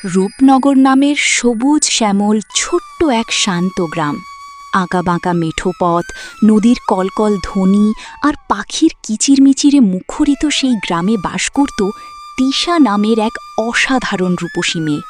রূপনগর নামের সবুজ শ্যামল ছোট্ট এক শান্ত গ্রাম। আঁকাবাঁকা মেঠো পথ, নদীর কলকল ধ্বনি আর পাখির কিচিরমিচিরে মুখরিত সেই গ্রামে বাস করত তিশা নামের এক অসাধারণ রূপসী মেয়ে।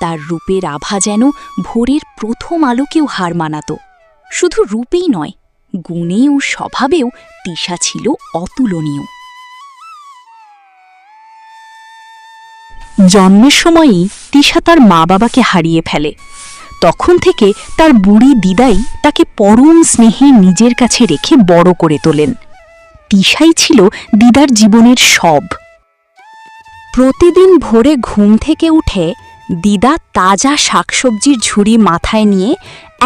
তার রূপের আভা যেন ভোরের প্রথম আলোকেও হার মানাত। শুধু রূপেই নয়, গুণে ও স্বভাবেও তিশা ছিল অতুলনীয়। জন্মের সময়ই তিশা তার মা বাবাকে হারিয়ে ফেলে। তখন থেকে তার বুড়ি দিদাই তাকে পরম স্নেহে নিজের কাছে রেখে বড় করে তোলেন। তিশাই ছিল দিদার জীবনের সব। প্রতিদিন ভোরে ঘুম থেকে উঠে দিদা তাজা শাকসবজির ঝুড়ি মাথায় নিয়ে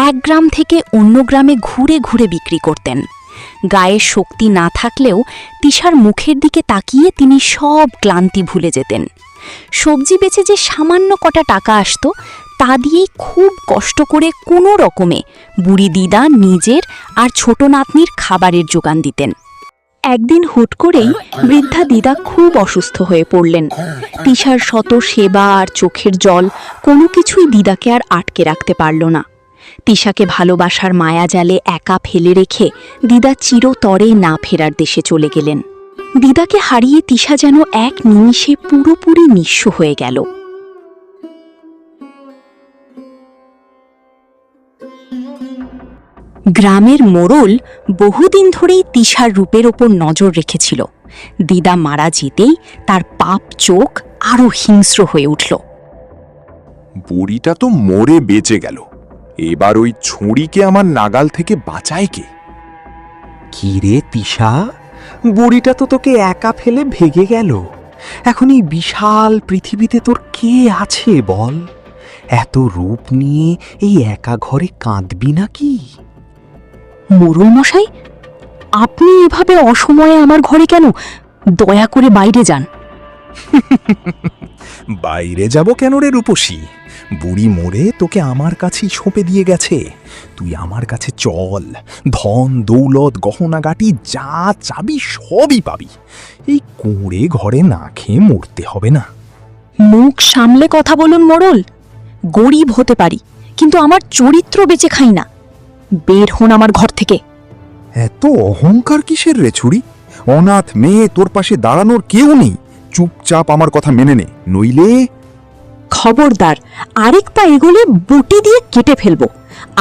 এক গ্রাম থেকে অন্য গ্রামে ঘুরে ঘুরে বিক্রি করতেন। গায়ে শক্তি না থাকলেও তিশার মুখের দিকে তাকিয়ে তিনি সব ক্লান্তি ভুলে যেতেন। সবজি বেচে যে সামান্য কটা টাকা আসত, তা দিয়েই খুব কষ্ট করে কোনো রকমে বুড়ি দিদা নিজের আর ছোট নাতনির খাবারের যোগান দিতেন। একদিন হুট করেই বৃদ্ধা দিদা খুব অসুস্থ হয়ে পড়লেন। তিশার শত সেবা আর চোখের জল কোনো কিছুই দিদাকে আর আটকে রাখতে পারল না। তিশাকে ভালোবাসার মায়াজালে একা ফেলে রেখে দিদা চিরতরে না ফেরার দেশে চলে গেলেন। দিদাকে হারিয়ে তিশা যেন এক নিমিষে পুরোপুরি নিঃস্ব হয়ে গেল। গ্রামের মোড়ল বহুদিন ধরেই তিশার রূপের ওপর নজর রেখেছিল। দিদা মারা যেতেই তার পাপ চোখ আরো হিংস্র হয়ে উঠল। বুড়িটা তো মরে বেঁচে গেল, এবার ওই ছুরিকে আমার নাগাল থেকে বাঁচায় কে? কি রে তিশা, বুড়িটা তো তোকে একা ফেলে ভেগে গেল। এখন এই বিশাল পৃথিবীতে তোর কে আছে বল? এত রূপ নিয়ে এই একা ঘরে কাঁদবি নাকি? মোড়ল মশাই, আপনি এভাবে অসময়ে আমার ঘরে কেন? দয়া করে বাইরে যান। বাইরে যাব কেন রে রূপসী? বুড়ি মরে তোকে আমার কাছেই সঁপে দিয়ে গেছে। তুই আমার কাছে চল, ধন দৌলত গহনাগাটি যা চাবি সবই পাবি। এই কুঁড়ে ঘরে না খেয়ে মরতে হবে না। মুখ সামলে কথা বলুন মোড়ল। গরিব হতে পারি, কিন্তু আমার চরিত্র বেঁচে খাই না। বের হন আমার ঘর থেকে। এত অহংকার কিসের রে ছুরি? অনাথ মেয়ে, তোর পাশে দাঁড়ানোর কেউ নেই। চুপচাপ আমার কথা মেনে নে, নইলে খবরদার, আরেক পা এগোলে বটি দিয়ে কেটে ফেলবো।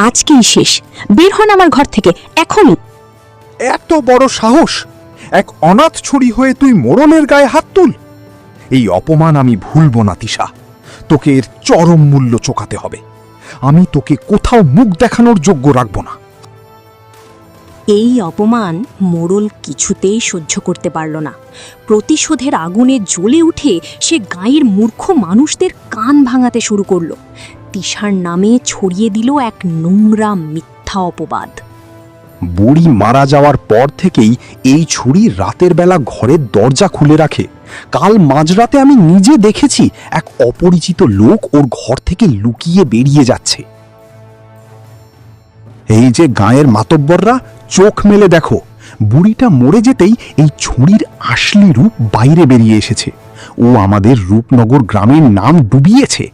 আজকেই শেষ। বের হন আমার ঘর থেকে এখনই। এত বড় সাহস! এক অনাথ ছুরি হয়ে তুই মোড়লের গায়ে হাত তুল? এই অপমান আমি ভুলব না তিশা। তোকে এর চরম মূল্য চোকাতে হবে। আমি তোকে কোথাও মুখ দেখানোর যোগ্য রাখব না। এই অপমান মোড়ল কিছুতেই সহ্য করতে পারল না। প্রতিশোধের আগুনে জ্বলে উঠে সে গাঁয়ের মূর্খ মানুষদের কান ভাঙাতে শুরু করল। তিশার নামে ছড়িয়ে দিল এক নোংরা মিথ্যা অপবাদ। বুড়ি মারা যাওয়ার পর থেকেই এই ছুরি রাতের বেলা ঘরের দরজা খুলে রাখে। কাল মাঝরাতে আমি নিজে দেখেছি এক অপরিচিত লোক ওর ঘর থেকে লুকিয়ে বেরিয়ে যাচ্ছে। এই যে গাঁয়ের মাতব্বররা, চোখ মেলে দেখো, বুড়িটা মরে যেতেই এই ছুরির আসলি রূপ বাইরে বেরিয়ে এসেছে। ও আমাদের রূপনগর গ্রামের নাম ডুবিয়েছে।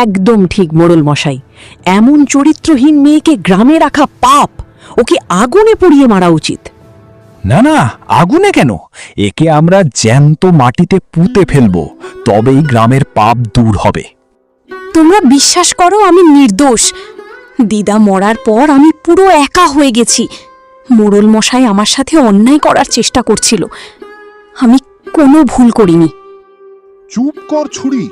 একদম ঠিক মোড়ল মশাই। এমন চরিত্রহীন মেয়েকে গ্রামে রাখা পাপ। ওকে আগুনে পুড়িয়ে মারা উচিত। না না, আগুনে কেন? একে আমরা জ্যান্ত মাটিতে পুঁতে ফেলবো, তবেই গ্রামের পাপ দূর হবে। তোমরা বিশ্বাস করো আমি নির্দোষ। দিদা মরার পর আমি পুরো একা হয়ে গেছি। মোড়ল মশাই আমার সাথে অন্যায় করার চেষ্টা করছিল। আমি কোনো ভুল করিনি। চুপ কর ছুরি,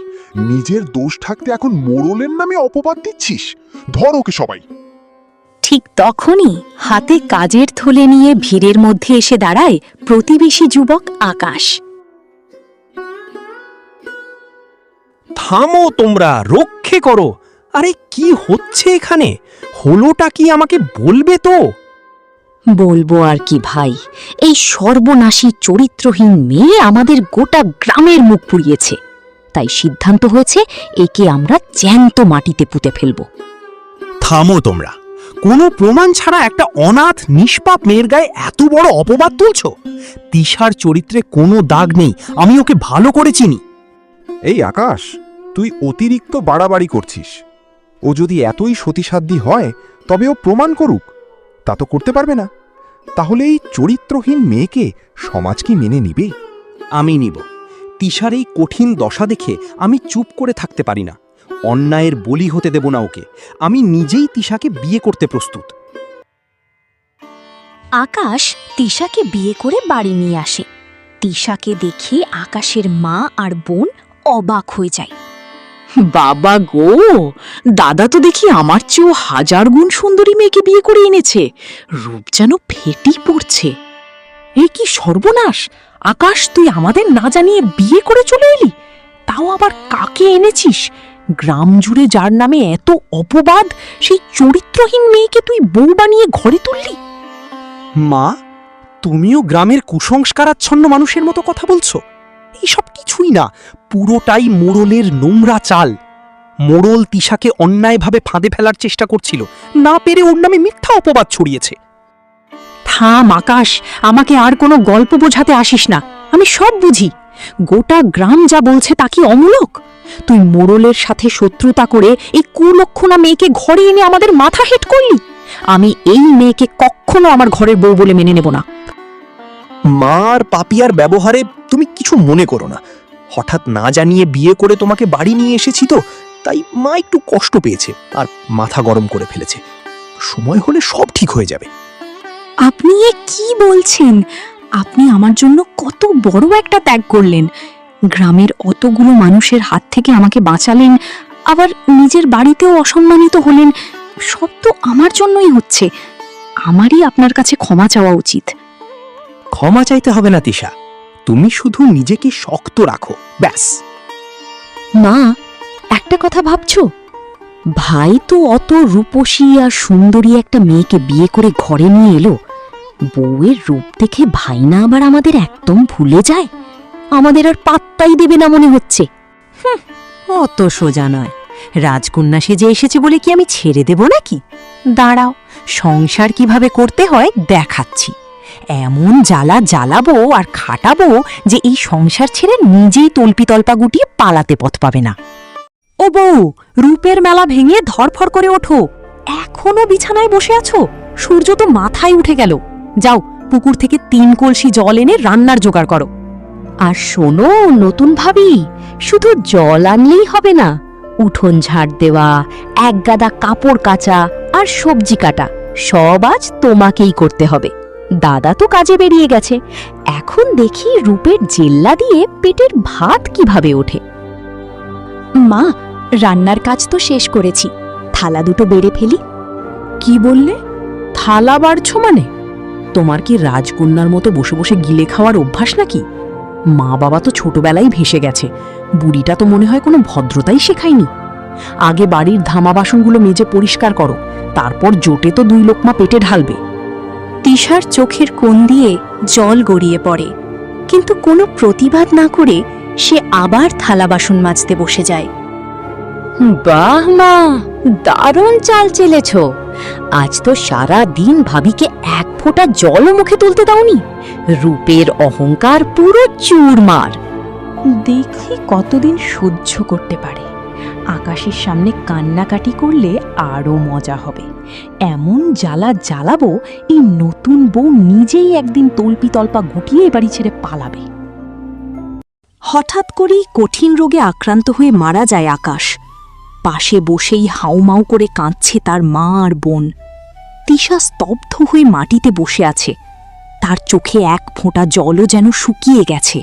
নিজের দোষ থাকতে এখন মোড়লের নামে অপবাদ দিচ্ছিস। ধর ওকে সবাই। ঠিক তখনই হাতে কাজের থলে নিয়ে ভিড়ের মধ্যে এসে দাঁড়ায় প্রতিবেশী যুবক আকাশ। থামো তোমরা, রক্ষে করো। আরে কি হচ্ছে এখানে? হলোটা কি আমাকে বলবে তো? বলবো আর কি ভাই, এই সর্বনাশী চরিত্রহীন মেয়ে আমাদের গোটা গ্রামের মুখ পুড়িয়েছে। তাই সিদ্ধান্ত হয়েছে একে আমরা জ্যান্ত মাটিতে পুঁতে ফেলব। থামো তোমরা, কোনো প্রমাণ ছাড়া একটা অনাথ নিষ্পাপ মেয়ের গায়ে এত বড় অপবাদ তুলছ? তিশার চরিত্রে কোনো দাগ নেই, আমি ওকে ভালো করে চিনি। এই আকাশ, তুই অতিরিক্ত বাড়াবাড়ি করছিস। ও যদি এতই সতীসাধ্যী হয় তবে ও প্রমাণ করুক। তা তো করতে পারবে না। তাহলে এই চরিত্রহীন মেয়েকে সমাজ কি মেনে নিবে? আমি নিব। তিশার এই কঠিন দশা দেখে আমি চুপ করে থাকতে পারি না। অন্যায়ের বলি হতে দেব না ওকে। আমি নিজেই তিশাকে বিয়ে করতে প্রস্তুত। আকাশ তিশাকে বিয়ে করে বাড়ি নিয়ে আসে। তিশাকে দেখে আকাশের মা আর বোন অবাক হয়ে যায়। বাবা গো, দাদা তো দেখি আমার চেয়েও 1000 গুণ সুন্দরী মেয়েকে বিয়ে করে এনেছে। রূপ যেন ফেটি পড়ছে। এই কি সর্বনাশ! আকাশ, তুই আমাদের না জানিয়ে বিয়ে করে চলে এলি, তাও আবার কাকে এনেছিস? গ্রাম জুড়ে যার নামে এত অপবাদ, সেই চরিত্রহীন মেয়েকে তুই বউ বানিয়ে ঘরে তুললি। মা, তুমিও গ্রামের কুসংস্কারাচ্ছন্ন মানুষের মতো কথা বলছো? এইসব কিছুই না, পুরোটাই মোড়লের নোংরা চাল। মোড়ল তিশাকে অন্যায়ভাবে ফাঁদে ফেলার চেষ্টা করছিল, না পেরে ওর নামে মিথ্যা অপবাদ ছড়িয়েছে। থাম আকাশ, আমাকে আর কোনো গল্প বোঝাতে আসিস না। আমি সব বুঝি। গোটা গ্রাম যা বলছে তা কি অমূলক? তুই মোড়লের সাথে শত্রুতা করে এই কুলক্ষণা মেয়েকে ঘরে এনে আমাদের মাথা হেট করলি। আমি এই মেয়েকে কখনো আমার ঘরের বউ বলে মেনে নেব না। মার পাপিয়ার ব্যবহারে তুমি কিছু মনে করো না। হঠাৎ না জানিয়ে বিয়ে করে তোমাকে বাড়ি নিয়ে এসেছি তো, তাই মা একটু কষ্ট পেয়েছে আর মাথা গরম করে ফেলেছে। সময় হলে সব ঠিক হয়ে যাবে। আপনি এ কি বলছেন? আপনি আমার জন্য কত বড় একটা ত্যাগ করলেন। গ্রামের অতগুলো মানুষের হাত থেকে আমাকে বাঁচালেন, আবার নিজের বাড়িতেও অসম্মানিত হলেন। সব তো আমার জন্যই হচ্ছে। আমারই আপনার কাছে ক্ষমা চাওয়া উচিত। ক্ষমা চাইতে হবে না তিশা, তুমি শুধু নিজেকে শক্ত রাখো, ব্যাস। মা, একটা কথা ভাবছো? ভাই তো অত রূপসী আর সুন্দরী একটা মেয়েকে বিয়ে করে ঘরে নিয়ে এলো, বউয়ের রূপ দেখে ভাই না আবার আমাদের একদম ভুলে যায়? আমাদের আর পাত্তাই দেবে না মনে হচ্ছে। অত সোজা নয়। রাজকন্যা সেজে এসেছে বলে কি আমি ছেড়ে দেব নাকি? দাঁড়াও, সংসার কিভাবে করতে হয় দেখাচ্ছি। এমন জ্বালা জ্বালাবো আর খাটাবো যে এই সংসার ছেড়ে নিজেই তল্পিতল্পা গুটিয়ে পালাতে পথ পাবে না। ও বউ, রূপের মেলা ভেঙে ধরফর করে ওঠো। এখনো বিছানায় বসে আছো? সূর্য তো মাথায় উঠে গেল। যাও, পুকুর থেকে 3 কলসি জল এনে রান্নার জোগাড় করো। আর শোনো নতুন ভাবি, শুধু জল আনলেই হবে না। উঠোন ঝাড় দেওয়া, 1 গাদা কাপড় কাচা আর সবজি কাটা সব আজ তোমাকেই করতে হবে। দাদা তো কাজে বেরিয়ে গেছে। এখন দেখি রূপের জেল্লা দিয়ে পেটের ভাত কিভাবে ওঠে। মা, রান্নার কাজ তো শেষ করেছি, থালা দুটো বেড়ে ফেলি। কি বললে? থালা বাড়ছো মানে? তোমার কি রাজকন্যার মতো বসে বসে গিলে খাওয়ার অভ্যাস নাকি? মা বাবা তো ছোটবেলায় ভেসে গেছে, বুড়িটা তো মনে হয় কোনো ভদ্রতাই শেখায়নি। আগে বাড়ির ধামা বাসনগুলো মেজে পরিষ্কার করো, তারপর জোটে তো 2 লোকমা পেটে ঢালবে। তিশার চোখের কোণ দিয়ে জল গড়িয়ে পড়ে, কিন্তু কোনো প্রতিবাদ না করে সে আবার থালা বাসন মাজতে বসে যায়। বাহ মা, দারুণ চাল চেলেছ। আজ তো সারা দিন ভাবিকে 1 ফোঁটা জলও মুখে তুলতে দাওনি। রূপের অহংকার পুরো চুরমার। দেখি কতদিন সহ্য করতে পারে। আকাশের সামনে কান্নাকাটি করলে আরও মজা হবে। এমন জ্বালা জ্বালাবো, এই নতুন বউ নিজেই একদিন তল্পিতল্পা গুটিয়ে বাড়ি ছেড়ে পালাবে। হঠাৎ করেই কঠিন রোগে আক্রান্ত হয়ে মারা যায় আকাশ। পাশে বসেই হাউমাউ করে কাঁদছে তার মা আর বোন। তিশা স্তব্ধ হয়ে মাটিতে বসে আছে, তার চোখে 1 ফোঁটা জলও যেন শুকিয়ে গেছে।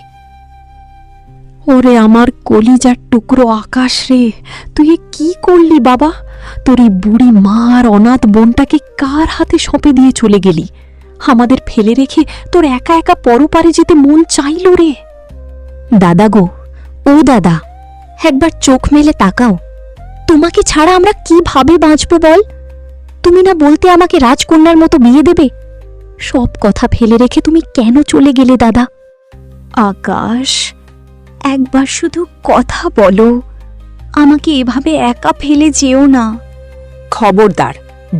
ওরে আমার কলিজার টুকরো আকাশ রে, তুই এ কি করলি বাবা? তোর এই বুড়ি মা আর অনাথ বোনটাকে কার হাতে সঁপে দিয়ে চলে গেলি? আমাদের ফেলে রেখে তোর একা একা পরপারে যেতে মন চাইল রে। দাদা গো, ও দাদা, একবার চোখ মেলে তাকাও। তোমাকে ছাড়া আমরা কিভাবে বাঁচব বল? তুমি না বলতে আমাকে রাজকন্যার মতো বিয়ে দেবে? সব কথা ফেলে রেখে তুমি কেন চলে গেলে দাদা? আকাশ, একবার শুধু কথা বলো, আমাকে এভাবে একা ফেলে যেও না। খবরদার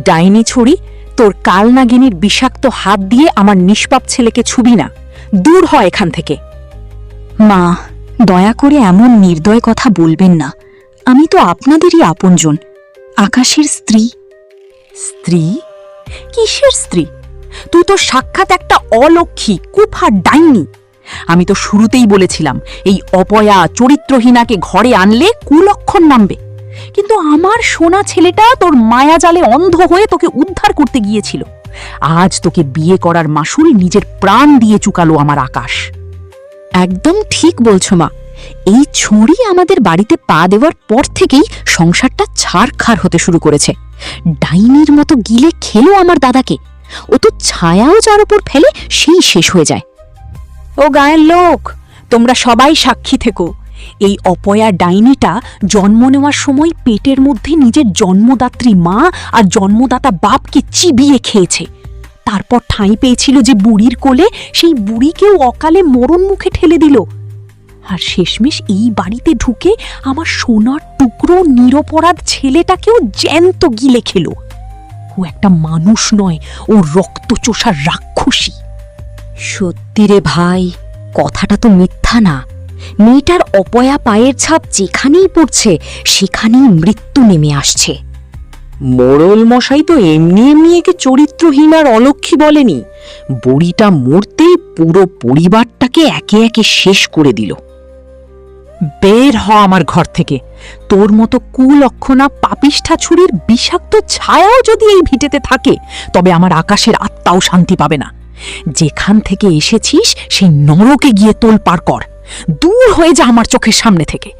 ডাইনি ছুরি, তোর কালনাগিনীর বিষাক্ত হাত দিয়ে আমার নিষ্পাপ ছেলেকে ছুবি না। দূর হয় এখান থেকে। মা, দয়া করে এমন নির্দয় কথা বলবেন না। আমি তো আপনাদেরই আপনজন, আকাশের স্ত্রী। স্ত্রী? কিসের স্ত্রী? তুই তো সাক্ষাৎ একটা অলক্ষী, কুফা ডাইনি। আমি তো শুরুতেই বলেছিলাম এই অপয়া চরিত্রহীনাকে ঘরে আনলে কুলক্ষণ নামবে, কিন্তু আমার সোনা ছেলেটা তোর মায়াজালে অন্ধ হয়ে তোকে উদ্ধার করতে গিয়েছিল। আজ তোকে বিয়ে করার মাসুল নিজের প্রাণ দিয়ে চুকালো আমার আকাশ। একদম ঠিক বলছো মা। এই ছুরি আমাদের বাড়িতে পা দেওয়ার পর থেকেই সংসারটা ছাড়খাড় হতে শুরু করেছে। ডাইনির মতো গিলে খেলো আমার দাদাকে। ও তো ছায়াও যার উপর ফেলে সেই শেষ হয়ে যায়। ও গায়ের লোক, তোমরা সবাই সাক্ষী থেকো। এই অপয়া ডাইনিটা জন্ম নেওয়ার সময় পেটের মধ্যে নিজের জন্মদাত্রী মা আর জন্মদাতা বাপকে চিবিয়ে খেয়েছে। তারপর ঠাঁই পেয়েছিল যে বুড়ির কোলে, সেই বুড়িকেও অকালে মরণ মুখে ঠেলে দিল। আর শেষমেশ এই বাড়িতে ঢুকে আমার সোনার টুকরো নিরপরাধ ছেলেটাকেও জ্যান্ত গিলে খেলো। ও একটা মানুষ নয়, ও রক্তচোষার রাক্ষসী। সত্যি রে ভাই, কথাটা তো মিথ্যা না। মেয়েটার অপয়া পায়ের ছাপ যেখানেই পড়ছে সেখানেই মৃত্যু নেমে আসছে। মোড়ল মশাই তো এমনি এমনি একে চরিত্রহীন আর অলক্ষী বলেনি। বুড়িটা মরতেই পুরো পরিবারটাকে একে একে শেষ করে দিল। বের হ আমার ঘর থেকে। তোর মতো কুলক্ষণা পাপিষ্ঠা ছুরির বিষাক্ত ছায়াও যদি এই ভিটেতে থাকে, তবে আমার আকাশের আত্মাও শান্তি পাবে না। যেখান থেকে এসেছিস সেই নরকে গিয়ে তোলপাড় কর। দূর হয়ে যা আমার চোখের সামনে থেকে।